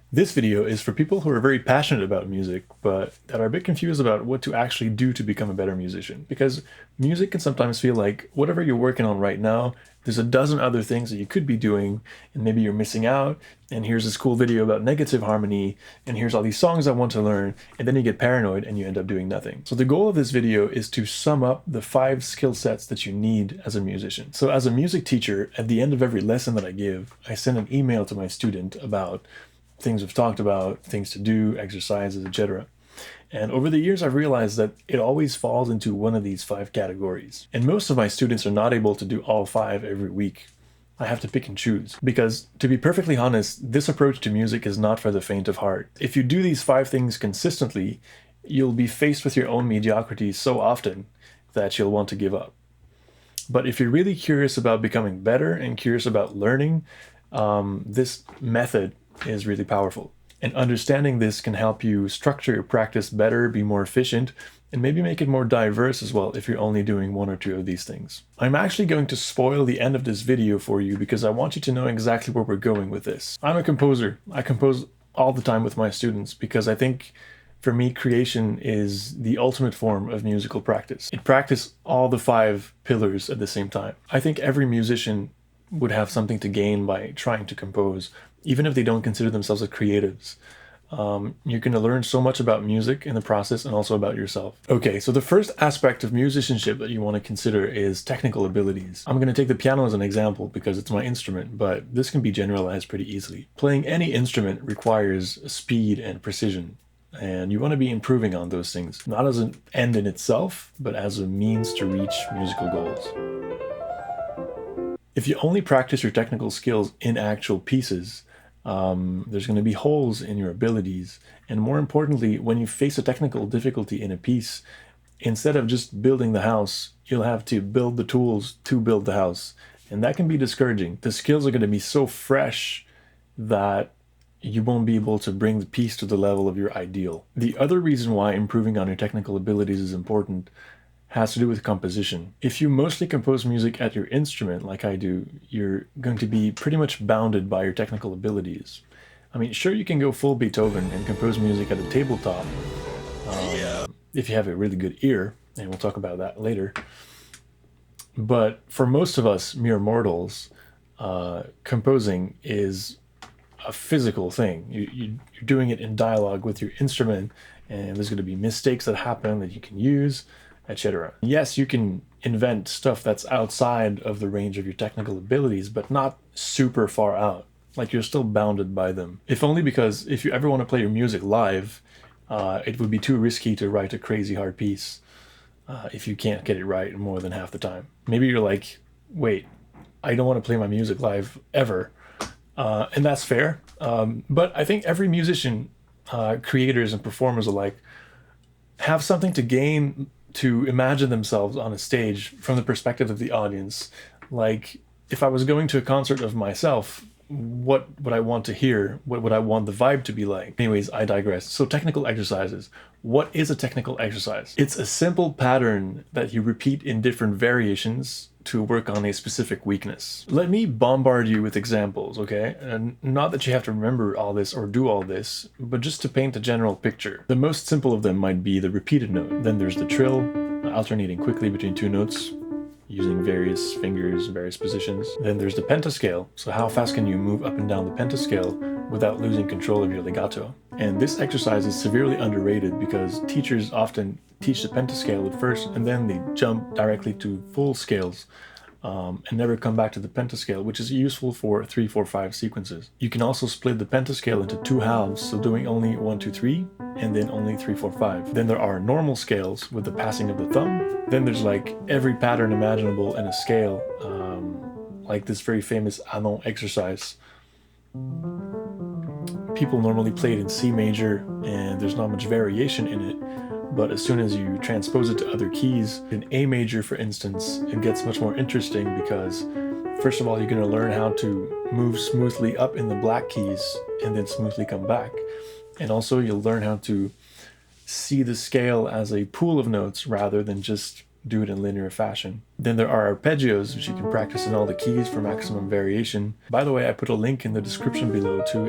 This video is for people who are very passionate about music, but that are a bit confused about what to actually do to become a better musician. Because music can sometimes feel like whatever you're working on right now, there's a dozen other things that you could be doing, and maybe you're missing out. And here's this cool video about negative harmony, and here's all these songs I want to learn, and then you get paranoid and you end up doing nothing. So the goal of this video is to sum up the 5 skill sets that you need as a musician. So as a music teacher, at the end of every lesson that I give, I send an email to my student about things we've talked about, things to do, exercises, etc. And over the years, I've realized that it always falls into one of these 5 categories. And most of my students are not able to do all 5 every week. I have to pick and choose. Because, to be perfectly honest, this approach to music is not for the faint of heart. If you do these 5 things consistently, you'll be faced with your own mediocrity so often that you'll want to give up. But if you're really curious about becoming better and curious about learning, this method is really powerful. And understanding this can help you structure your practice better, be more efficient, and maybe make it more diverse as well if you're only doing 1 or 2 of these things. I'm actually going to spoil the end of this video for you because I want you to know exactly where we're going with this. I'm a composer. I compose all the time with my students because I think for me, creation is the ultimate form of musical practice. It practices all the 5 pillars at the same time. I think every musician would have something to gain by trying to compose, even if they don't consider themselves as creatives. You're going to learn so much about music in the process and also about yourself. Okay, so the first aspect of musicianship that you want to consider is technical abilities. I'm going to take the piano as an example because it's my instrument, but this can be generalized pretty easily. Playing any instrument requires speed and precision, and you want to be improving on those things, not as an end in itself, but as a means to reach musical goals. If you only practice your technical skills in actual pieces, there's going to be holes in your abilities. And more importantly, when you face a technical difficulty in a piece, instead of just building the house, you'll have to build the tools to build the house. And that can be discouraging. The skills are going to be so fresh that you won't be able to bring the piece to the level of your ideal. The other reason why improving on your technical abilities is important has to do with composition. If you mostly compose music at your instrument, like I do, you're going to be pretty much bounded by your technical abilities. I mean, sure, you can go full Beethoven and compose music at a tabletop if you have a really good ear, and we'll talk about that later. But for most of us mere mortals, composing is a physical thing. You're doing it in dialogue with your instrument, and there's going to be mistakes that happen that you can use, etc. Yes, you can invent stuff that's outside of the range of your technical abilities, but not super far out. Like, you're still bounded by them. If only because if you ever want to play your music live, it would be too risky to write a crazy hard piece if you can't get it right more than half the time. Maybe you're like, wait, I don't want to play my music live ever. And that's fair. But I think every musician, creators and performers alike, have something to gain to imagine themselves on a stage from the perspective of the audience. Like, if I was going to a concert of myself, what would I want to hear? What would I want the vibe to be like? Anyways, I digress. So technical exercises. What is a technical exercise? It's a simple pattern that you repeat in different variations to work on a specific weakness. Let me bombard you with examples, okay? And not that you have to remember all this or do all this, but just to paint a general picture. The most simple of them might be the repeated note. Then there's the trill, alternating quickly between 2 notes, using various fingers, various positions. Then there's the pentascale. So how fast can you move up and down the pentascale without losing control of your legato? And this exercise is severely underrated because teachers often teach the pentascale at first and then they jump directly to full scales and never come back to the pentascale, which is useful for 3, 4, 5 sequences. You can also split the pentascale into 2 halves, so doing only 1, 2, 3, and then only 3, 4, 5. Then there are normal scales with the passing of the thumb. Then there's like every pattern imaginable in a scale, like this very famous Anon exercise. People normally play it in C major, and there's not much variation in it. But as soon as you transpose it to other keys, in A major, for instance, it gets much more interesting because, first of all, you're going to learn how to move smoothly up in the black keys and then smoothly come back. And also, you'll learn how to see the scale as a pool of notes rather than just do it in linear fashion. Then there are arpeggios, which you can practice in all the keys for maximum variation. By the way, I put a link in the description below to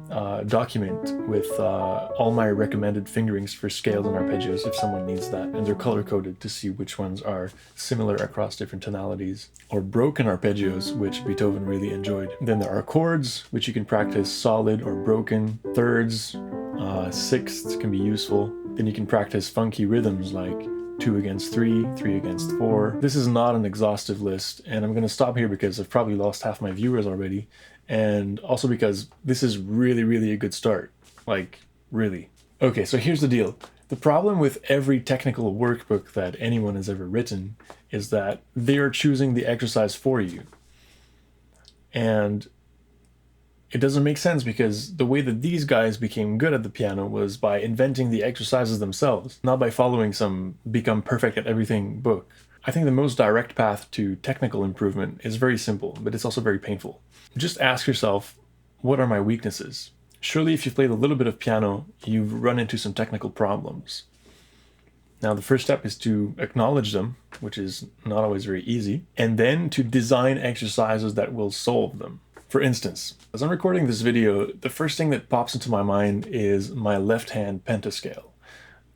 document with all my recommended fingerings for scales and arpeggios if someone needs that, and they're color-coded to see which ones are similar across different tonalities, or broken arpeggios, which Beethoven really enjoyed. Then there are chords, which you can practice solid or broken. Thirds, sixths can be useful. Then you can practice funky rhythms like 2 against 3, 3 against 4. This is not an exhaustive list, and I'm going to stop here because I've probably lost half my viewers already, and also because this is really a good start. Like, really. Okay, so here's the deal. The problem with every technical workbook that anyone has ever written is that they are choosing the exercise for you. And it doesn't make sense, because the way that these guys became good at the piano was by inventing the exercises themselves, not by following some become perfect at everything book. I think the most direct path to technical improvement is very simple, but it's also very painful. Just ask yourself, what are my weaknesses? Surely if you've played a little bit of piano, you've run into some technical problems. Now the first step is to acknowledge them, which is not always very easy, and then to design exercises that will solve them. For instance, as I'm recording this video, the first thing that pops into my mind is my left-hand pentascale.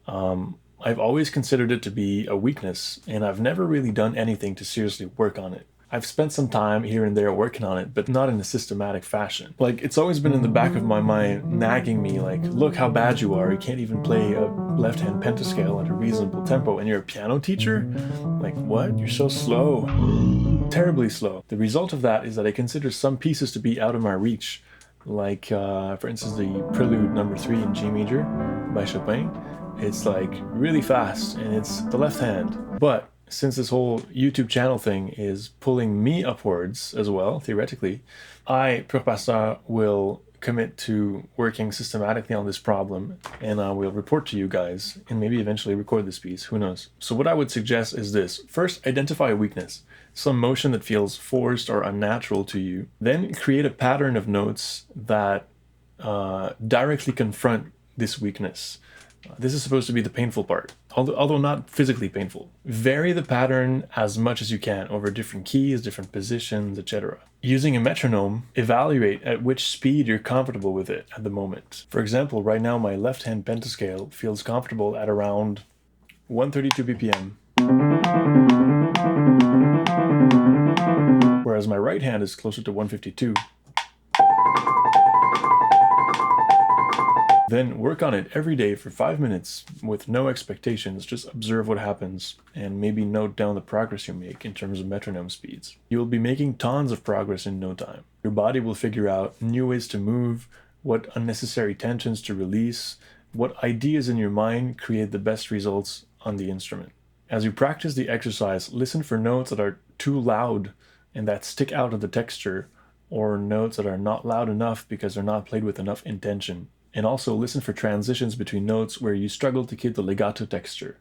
I've always considered it to be a weakness, and I've never really done anything to seriously work on it. I've spent some time here and there working on it, but not in a systematic fashion. Like, it's always been in the back of my mind, nagging me like, look how bad you are, you can't even play a left-hand pentascale at a reasonable tempo, and you're a piano teacher? Like, what? You're so slow. Terribly slow. The result of that is that I consider some pieces to be out of my reach, like, for instance, the Prelude No. 3 in G major by Chopin. It's like really fast, and it's the left hand. But since this whole YouTube channel thing is pulling me upwards as well, theoretically, I, Pur Pasteur, will commit to working systematically on this problem, and I will report to you guys, and maybe eventually record this piece, who knows. So what I would suggest is this. First, identify a weakness, some motion that feels forced or unnatural to you. Then create a pattern of notes that directly confront this weakness. This is supposed to be the painful part, although not physically painful. Vary the pattern as much as you can over different keys, different positions, etc. Using a metronome, evaluate at which speed you're comfortable with it at the moment. For example, right now my left-hand pentascale feels comfortable at around 132 BPM, whereas my right hand is closer to 152. Then work on it every day for 5 minutes with no expectations. Just observe what happens and maybe note down the progress you make in terms of metronome speeds. You will be making tons of progress in no time. Your body will figure out new ways to move, what unnecessary tensions to release, what ideas in your mind create the best results on the instrument. As you practice the exercise, listen for notes that are too loud and that stick out of the texture, or notes that are not loud enough because they're not played with enough intention. And also listen for transitions between notes where you struggle to keep the legato texture.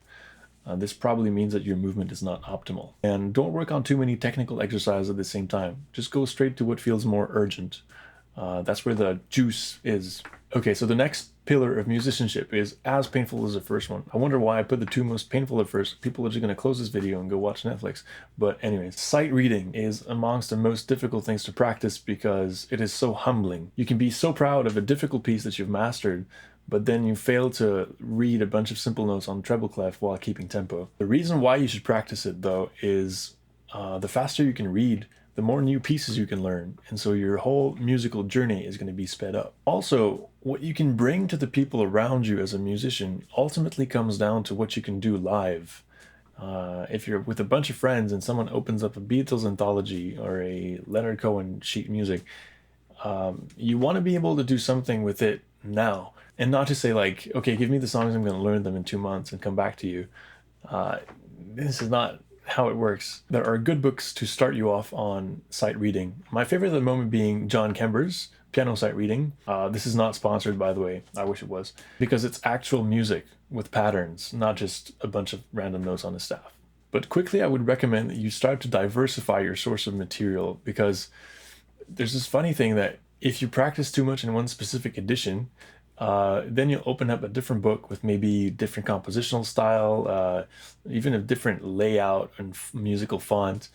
This probably means that your movement is not optimal. And don't work on too many technical exercises at the same time. Just go straight to what feels more urgent. That's where the juice is. Okay, so the next pillar of musicianship is as painful as the first one. I wonder why I put the two most painful at first. People are just going to close this video and go watch Netflix. But anyways, sight reading is amongst the most difficult things to practice because it is so humbling. You can be so proud of a difficult piece that you've mastered, but then you fail to read a bunch of simple notes on treble clef while keeping tempo. The reason why you should practice it, though, is the faster you can read, the more new pieces you can learn, and so your whole musical journey is going to be sped up. Also, what you can bring to the people around you as a musician ultimately comes down to what you can do live. If you're with a bunch of friends and someone opens up a Beatles anthology or a Leonard Cohen sheet music, you want to be able to do something with it now, and not to say like, okay, give me the songs, I'm going to learn them in 2 months and come back to you. This is not how it works. There are good books to start you off on sight reading. My favorite at the moment being John Kember's Piano Sight Reading. This is not sponsored, by the way. I wish it was. Because it's actual music with patterns, not just a bunch of random notes on the staff. But quickly, I would recommend that you start to diversify your source of material, because there's this funny thing that if you practice too much in one specific edition, then you'll open up a different book with maybe different compositional style, even a different layout and musical font,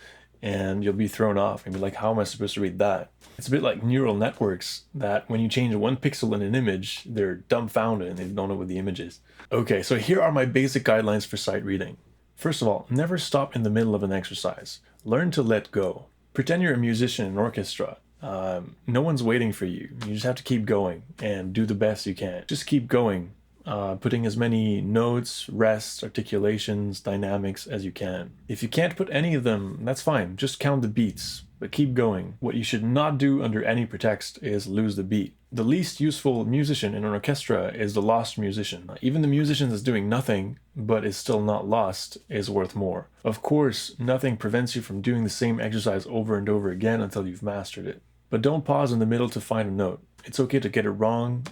and you'll be thrown off and be like, how am I supposed to read that? It's a bit like neural networks that when you change one pixel in an image, they're dumbfounded and they don't know what the image is. Okay, so here are my basic guidelines for sight reading. First of all, never stop in the middle of an exercise. Learn to let go. Pretend you're a musician in an orchestra. No one's waiting for you. You just have to keep going and do the best you can. Just keep going, putting as many notes, rests, articulations, dynamics as you can. If you can't put any of them, that's fine. Just count the beats, but keep going. What you should not do under any pretext is lose the beat. The least useful musician in an orchestra is the lost musician. Even the musician that's doing nothing, but is still not lost, is worth more. Of course, nothing prevents you from doing the same exercise over and over again until you've mastered it. But don't pause in the middle to find a note. It's okay to get it wrong.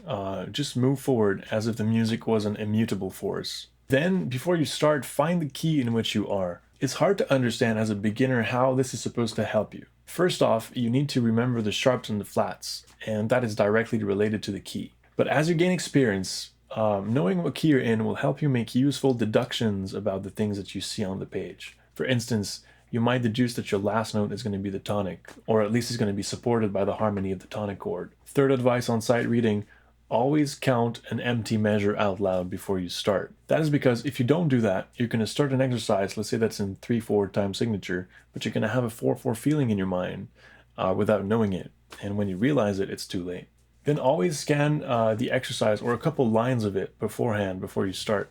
Just move forward as if the music was an immutable force. Then, before you start, find the key in which you are. It's hard to understand as a beginner how this is supposed to help you. First off, you need to remember the sharps and the flats, and that is directly related to the key. But as you gain experience, knowing what key you're in will help you make useful deductions about the things that you see on the page. For instance, you might deduce that your last note is going to be the tonic, or at least is going to be supported by the harmony of the tonic chord. Third advice on sight reading, always count an empty measure out loud before you start. That is because if you don't do that, you're going to start an exercise, let's say that's in 3/4 time signature, but you're going to have a 4/4 feeling in your mind without knowing it. And when you realize it, it's too late. Then always scan the exercise or a couple lines of it beforehand before you start.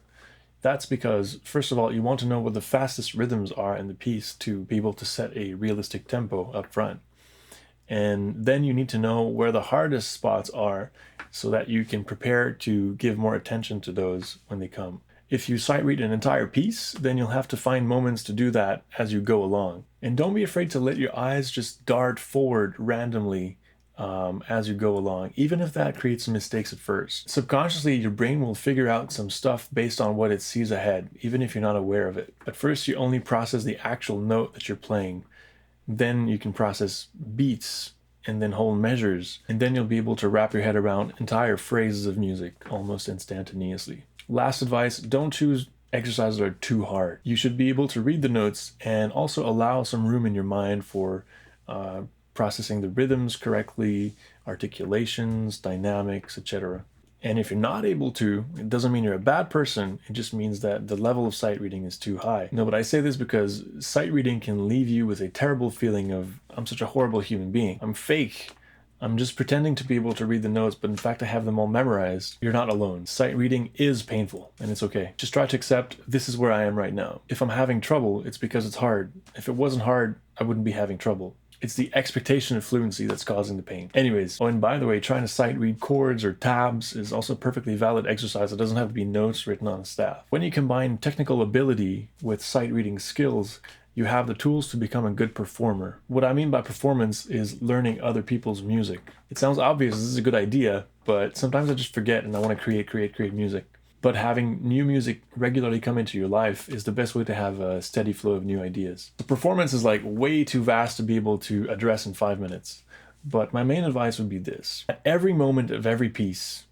That's because, first of all, you want to know what the fastest rhythms are in the piece to be able to set a realistic tempo up front. And then you need to know where the hardest spots are so that you can prepare to give more attention to those when they come. If you sight read an entire piece, then you'll have to find moments to do that as you go along. And don't be afraid to let your eyes just dart forward randomly as you go along, even if that creates mistakes at first. Subconsciously, your brain will figure out some stuff based on what it sees ahead, even if you're not aware of it. At first, you only process the actual note that you're playing. Then you can process beats and then whole measures, and then you'll be able to wrap your head around entire phrases of music almost instantaneously. Last advice, don't choose exercises that are too hard. You should be able to read the notes and also allow some room in your mind for processing the rhythms correctly, articulations, dynamics, etc. And if you're not able to, it doesn't mean you're a bad person, it just means that the level of sight reading is too high. No, but I say this because sight reading can leave you with a terrible feeling of, I'm such a horrible human being. I'm fake. I'm just pretending to be able to read the notes, but in fact I have them all memorized. You're not alone. Sight reading is painful, and it's okay. Just try to accept this is where I am right now. If I'm having trouble, it's because it's hard. If it wasn't hard, I wouldn't be having trouble. It's the expectation of fluency that's causing the pain. Anyways, oh, and by the way, trying to sight read chords or tabs is also a perfectly valid exercise. It doesn't have to be notes written on a staff. When you combine technical ability with sight reading skills, you have the tools to become a good performer. What I mean by performance is learning other people's music. It sounds obvious, this is a good idea, but sometimes I just forget and I want to create music. But having new music regularly come into your life is the best way to have a steady flow of new ideas. The performance is like way too vast to be able to address in 5 minutes. But my main advice would be this. At every moment of every piece,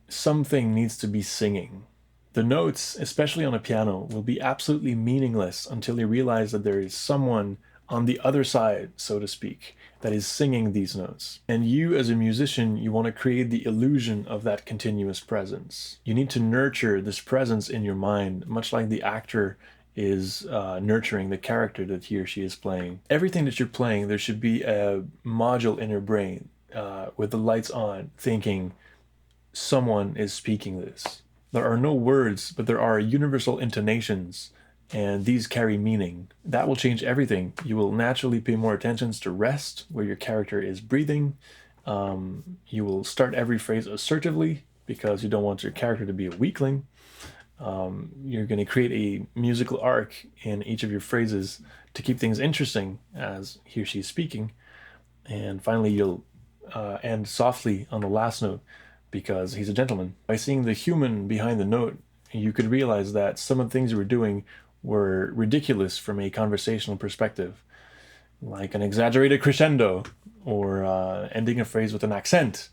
something needs to be singing. The notes, especially on a piano, will be absolutely meaningless until you realize that there is someone on the other side, so to speak, that is singing these notes. And you, as a musician, you want to create the illusion of that continuous presence. You need to nurture this presence in your mind, much like the actor is nurturing the character that he or she is playing. Everything that you're playing, there should be a module in your brain with the lights on, thinking, someone is speaking this. There are no words, but there are universal intonations, and these carry meaning. That will change everything. You will naturally pay more attention to rest, where your character is breathing. You will start every phrase assertively, because you don't want your character to be a weakling. You're going to create a musical arc in each of your phrases to keep things interesting as he or she is speaking. And finally, you'll end softly on the last note, because he's a gentleman. By seeing the human behind the note, you could realize that some of the things you were doing were ridiculous from a conversational perspective, like an exaggerated crescendo, or ending a phrase with an accent,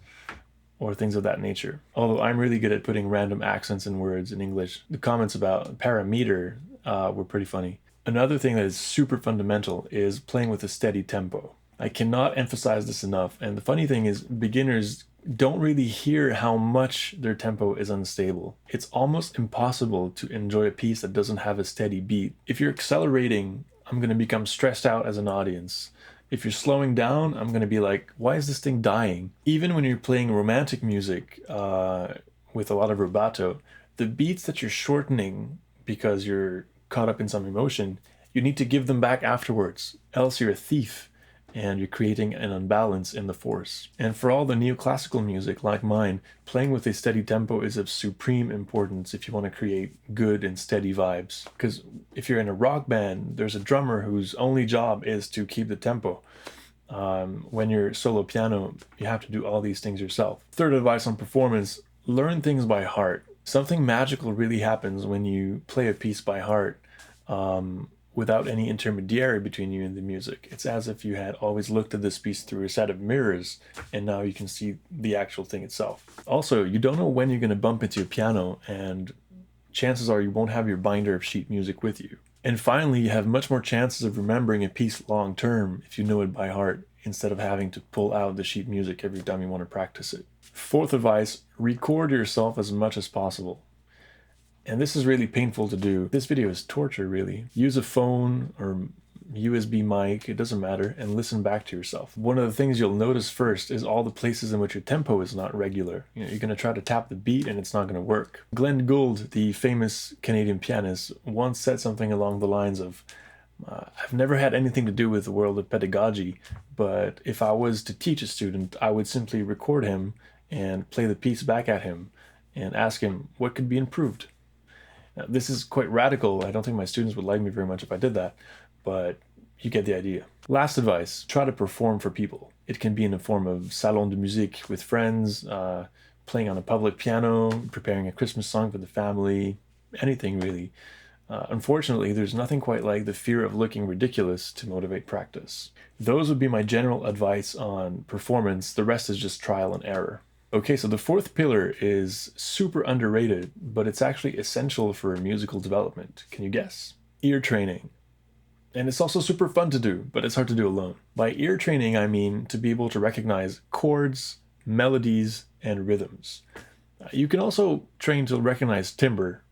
or things of that nature. Although I'm really good at putting random accents in words in English. The comments about parameter were pretty funny. Another thing that is super fundamental is playing with a steady tempo. I cannot emphasize this enough. And the funny thing is, beginners don't really hear how much their tempo is unstable. It's almost impossible to enjoy a piece that doesn't have a steady beat. If you're accelerating, I'm going to become stressed out as an audience. If you're slowing down, I'm going to be like, why is this thing dying? Even when you're playing romantic music with a lot of rubato, the beats that you're shortening because you're caught up in some emotion, you need to give them back afterwards, else you're a thief and you're creating an unbalance in the force. And for all the neoclassical music like mine, playing with a steady tempo is of supreme importance if you want to create good and steady vibes. Because if you're in a rock band, there's a drummer whose only job is to keep the tempo. When you're solo piano, you have to do all these things yourself. Third advice on performance, learn things by heart. Something magical really happens when you play a piece by heart without any intermediary between you and the music. It's as if you had always looked at this piece through a set of mirrors and now you can see the actual thing itself. Also, you don't know when you're going to bump into your piano, and chances are you won't have your binder of sheet music with you. And finally, you have much more chances of remembering a piece long term if you know it by heart, instead of having to pull out the sheet music every time you want to practice it. Fourth advice, record yourself as much as possible. And this is really painful to do. This video is torture, really. Use a phone or USB mic, it doesn't matter, and listen back to yourself. One of the things you'll notice first is all the places in which your tempo is not regular. You're going to try to tap the beat and it's not going to work. Glenn Gould, the famous Canadian pianist, once said something along the lines of, I've never had anything to do with the world of pedagogy, but if I was to teach a student, I would simply record him and play the piece back at him and ask him what could be improved. Now, this is quite radical. I don't think my students would like me very much if I did that, but you get the idea. Last advice, try to perform for people. It can be in the form of salon de musique with friends, playing on a public piano, preparing a Christmas song for the family, anything really. Unfortunately, there's nothing quite like the fear of looking ridiculous to motivate practice. Those would be my general advice on performance. The rest is just trial and error. Okay, so the fourth pillar is super underrated, but it's actually essential for musical development. Can you guess? Ear training. And it's also super fun to do, but it's hard to do alone. By ear training, I mean to be able to recognize chords, melodies, and rhythms. You can also train to recognize timbre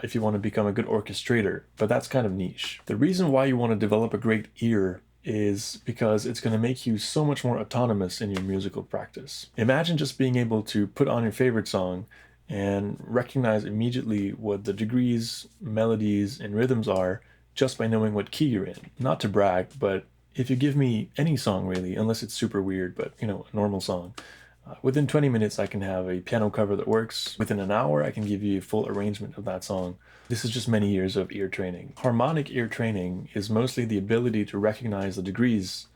if you want to become a good orchestrator, but that's kind of niche. The reason why you want to develop a great ear is because it's going to make you so much more autonomous in your musical practice. Imagine just being able to put on your favorite song and recognize immediately what the degrees, melodies, and rhythms are just by knowing what key you're in. Not to brag, but if you give me any song really, unless it's super weird, but a normal song, within 20 minutes I can have a piano cover that works. Within an hour I can give you a full arrangement of that song. This is just many years of ear training. Harmonic ear training is mostly the ability to recognize the degrees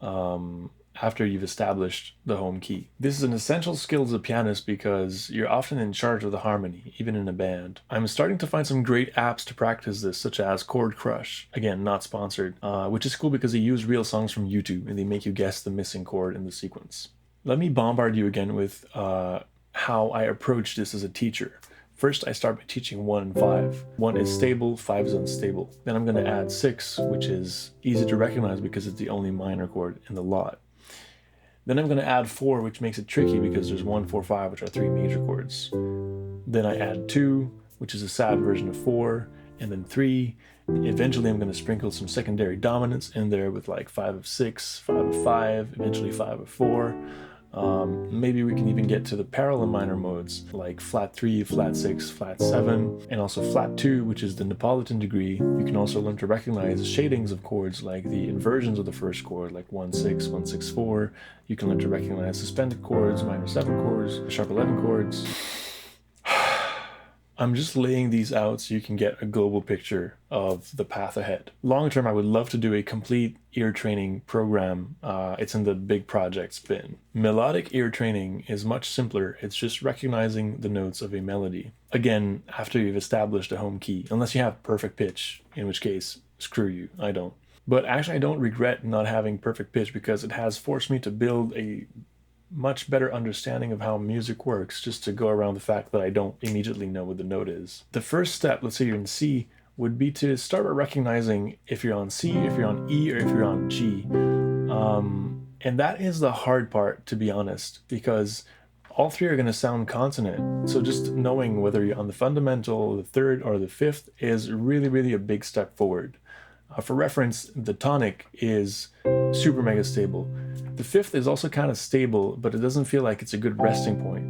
after you've established the home key. This is an essential skill as a pianist because you're often in charge of the harmony, even in a band. I'm starting to find some great apps to practice this, such as Chord Crush. Again, not sponsored, which is cool because they use real songs from YouTube and they make you guess the missing chord in the sequence. Let me bombard you again with how I approach this as a teacher. First, I start by teaching 1 and 5. 1 is stable, 5 is unstable. Then I'm going to add 6, which is easy to recognize because it's the only minor chord in the lot. Then I'm going to add 4, which makes it tricky because there's 1, 4, 5, which are 3 major chords. Then I add 2, which is a sad version of 4, and then 3. Eventually I'm going to sprinkle some secondary dominants in there with like 5 of 6, 5 of 5, eventually 5 of 4. Maybe we can even get to the parallel minor modes like flat 3, flat 6, flat 7, and also flat 2, which is the Neapolitan degree. You can also learn to recognize shadings of chords like the inversions of the first chord, like 1, 6, 1, 6, 4. You can learn to recognize suspended chords, minor 7 chords, sharp 11 chords. I'm just laying these out so you can get a global picture of the path ahead. Long term, I would love to do a complete ear training program. It's in the big projects bin. Melodic ear training is much simpler. It's just recognizing the notes of a melody. Again, after you've established a home key, unless you have perfect pitch, in which case, screw you, I don't. But actually, I don't regret not having perfect pitch because it has forced me to build a much better understanding of how music works, just to go around the fact that I don't immediately know what the note is. The first step, let's say you're in C, would be to start by recognizing if you're on C, if you're on E, or if you're on G. And that is the hard part, to be honest, because all three are going to sound consonant. So just knowing whether you're on the fundamental, the third, or the fifth is really, really a big step forward. For reference, the tonic is super mega stable. The fifth is also kind of stable, but it doesn't feel like it's a good resting point.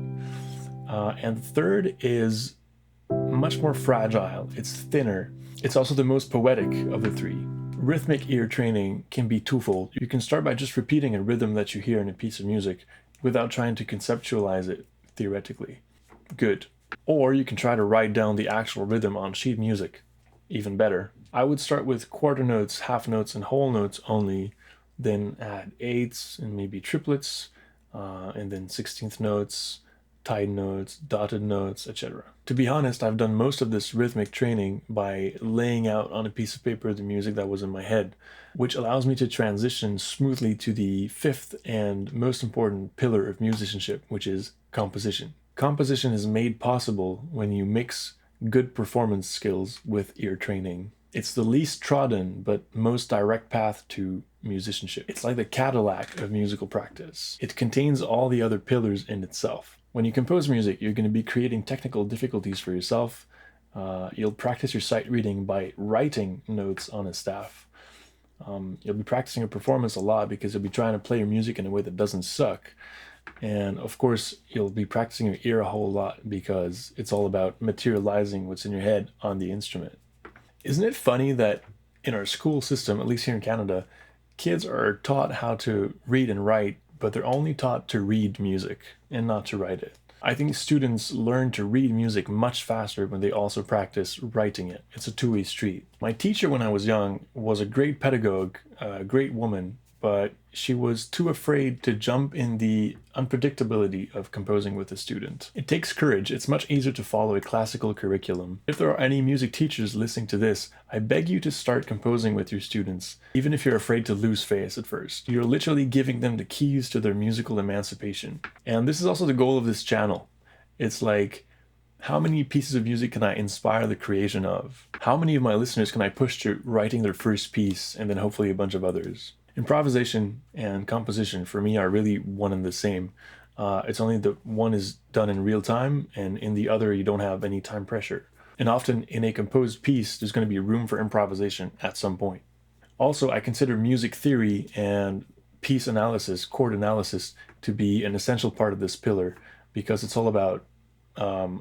And the third is much more fragile. It's thinner. It's also the most poetic of the three. Rhythmic ear training can be twofold. You can start by just repeating a rhythm that you hear in a piece of music without trying to conceptualize it theoretically. Good. Or you can try to write down the actual rhythm on sheet music. Even better. I would start with quarter notes, half notes, and whole notes only, then add eighths and maybe triplets, and then 16th notes, tied notes, dotted notes, etc. To be honest, I've done most of this rhythmic training by laying out on a piece of paper the music that was in my head, which allows me to transition smoothly to the fifth and most important pillar of musicianship, which is composition. Composition is made possible when you mix good performance skills with ear training. It's the least trodden but most direct path to musicianship. It's like the Cadillac of musical practice. It contains all the other pillars in itself. When you compose music, you're going to be creating technical difficulties for yourself. You'll practice your sight reading by writing notes on a staff. You'll be practicing your performance a lot because you'll be trying to play your music in a way that doesn't suck. And of course, you'll be practicing your ear a whole lot because it's all about materializing what's in your head on the instrument. Isn't it funny that in our school system, at least here in Canada, kids are taught how to read and write, but they're only taught to read music and not to write it? I think students learn to read music much faster when they also practice writing it. It's a two-way street. My teacher when I was young was a great pedagogue, a great woman, but she was too afraid to jump in the unpredictability of composing with a student. It takes courage. It's much easier to follow a classical curriculum. If there are any music teachers listening to this, I beg you to start composing with your students, even if you're afraid to lose face at first. You're literally giving them the keys to their musical emancipation. And this is also the goal of this channel. It's like, how many pieces of music can I inspire the creation of? How many of my listeners can I push to writing their first piece and then hopefully a bunch of others? Improvisation and composition for me are really one and the same. It's only that one is done in real time and in the other you don't have any time pressure. And often in a composed piece, there's going to be room for improvisation at some point. Also, I consider music theory and piece analysis, chord analysis, to be an essential part of this pillar because it's all about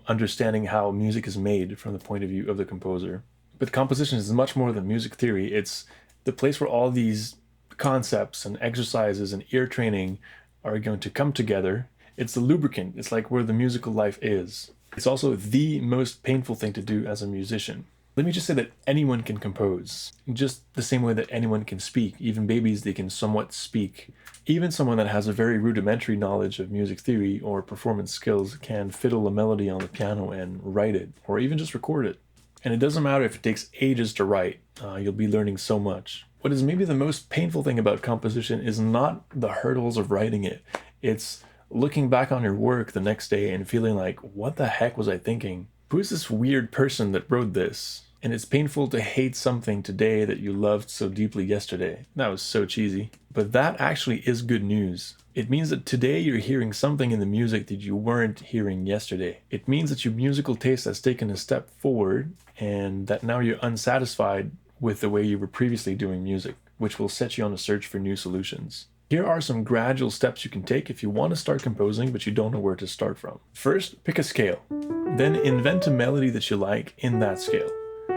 understanding how music is made from the point of view of the composer. But composition is much more than music theory. It's the place where all these concepts and exercises and ear training are going to come together. It's the lubricant. It's like where the musical life is. It's also the most painful thing to do as a musician. Let me just say that anyone can compose, just the same way that anyone can speak. Even babies, they can somewhat speak. Even someone that has a very rudimentary knowledge of music theory or performance skills can fiddle a melody on the piano and write it, or even just record it. And it doesn't matter if it takes ages to write. You'll be learning so much. What is maybe the most painful thing about composition is not the hurdles of writing it. It's looking back on your work the next day and feeling like, what the heck was I thinking? Who's this weird person that wrote this? And it's painful to hate something today that you loved so deeply yesterday. That was so cheesy. But that actually is good news. It means that today you're hearing something in the music that you weren't hearing yesterday. It means that your musical taste has taken a step forward and that now you're unsatisfied with the way you were previously doing music, which will set you on a search for new solutions. Here are some gradual steps you can take if you want to start composing but you don't know where to start from. First, pick a scale. Then invent a melody that you like in that scale.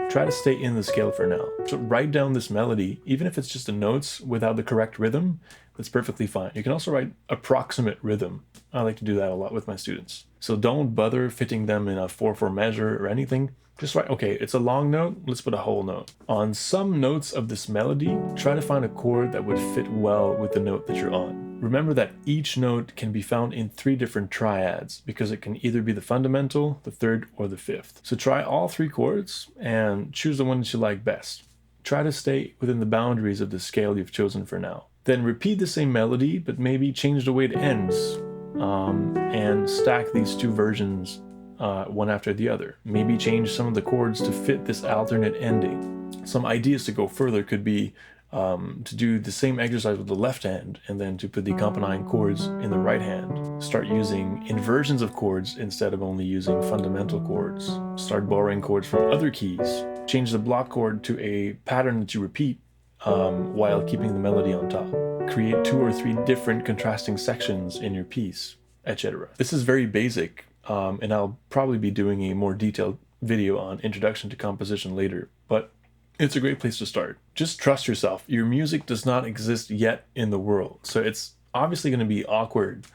Try to stay in the scale for now. So write down this melody, even if it's just the notes without the correct rhythm, that's perfectly fine. You can also write approximate rhythm. I like to do that a lot with my students. So don't bother fitting them in a 4/4 measure or anything. Just write, okay, it's a long note, let's put a whole note. On some notes of this melody, try to find a chord that would fit well with the note that you're on. Remember that each note can be found in 3 different triads because it can either be the fundamental, the third, or the fifth. So try all 3 chords and choose the one that you like best. Try to stay within the boundaries of the scale you've chosen for now. Then repeat the same melody, but maybe change the way it ends and stack these 2 versions one after the other. Maybe change some of the chords to fit this alternate ending. Some ideas to go further could be to do the same exercise with the left hand and then to put the accompanying chords in the right hand. Start using inversions of chords instead of only using fundamental chords. Start borrowing chords from other keys. Change the block chord to a pattern that you repeat while keeping the melody on top. Create 2 or 3 different contrasting sections in your piece, etc. This is very basic, and I'll probably be doing a more detailed video on introduction to composition later, but it's a great place to start. Just trust yourself. Your music does not exist yet in the world. So it's obviously going to be awkward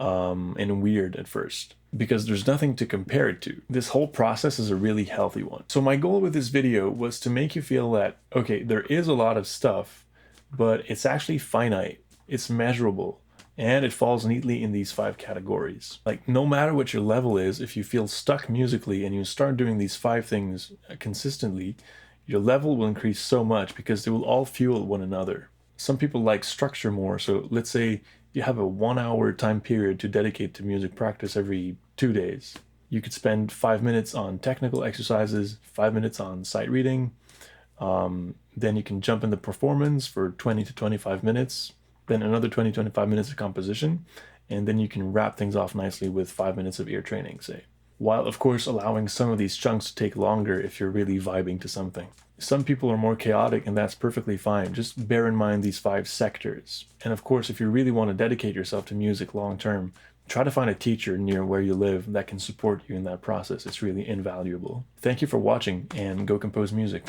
and weird at first because there's nothing to compare it to. This whole process is a really healthy one. So my goal with this video was to make you feel that, okay, there is a lot of stuff, but it's actually finite. It's measurable. And it falls neatly in these 5 categories. Like, no matter what your level is, if you feel stuck musically and you start doing these 5 things consistently, your level will increase so much because they will all fuel one another. Some people like structure more, so let's say you have a 1-hour time period to dedicate to music practice every 2 days. You could spend 5 minutes on technical exercises, 5 minutes on sight reading, then you can jump into performance for 20 to 25 minutes, then another 20-25 minutes of composition, and then you can wrap things off nicely with 5 minutes of ear training, say. While of course allowing some of these chunks to take longer if you're really vibing to something. Some people are more chaotic and that's perfectly fine. Just bear in mind these 5 sectors. And of course, if you really want to dedicate yourself to music long term, try to find a teacher near where you live that can support you in that process. It's really invaluable. Thank you for watching and go compose music.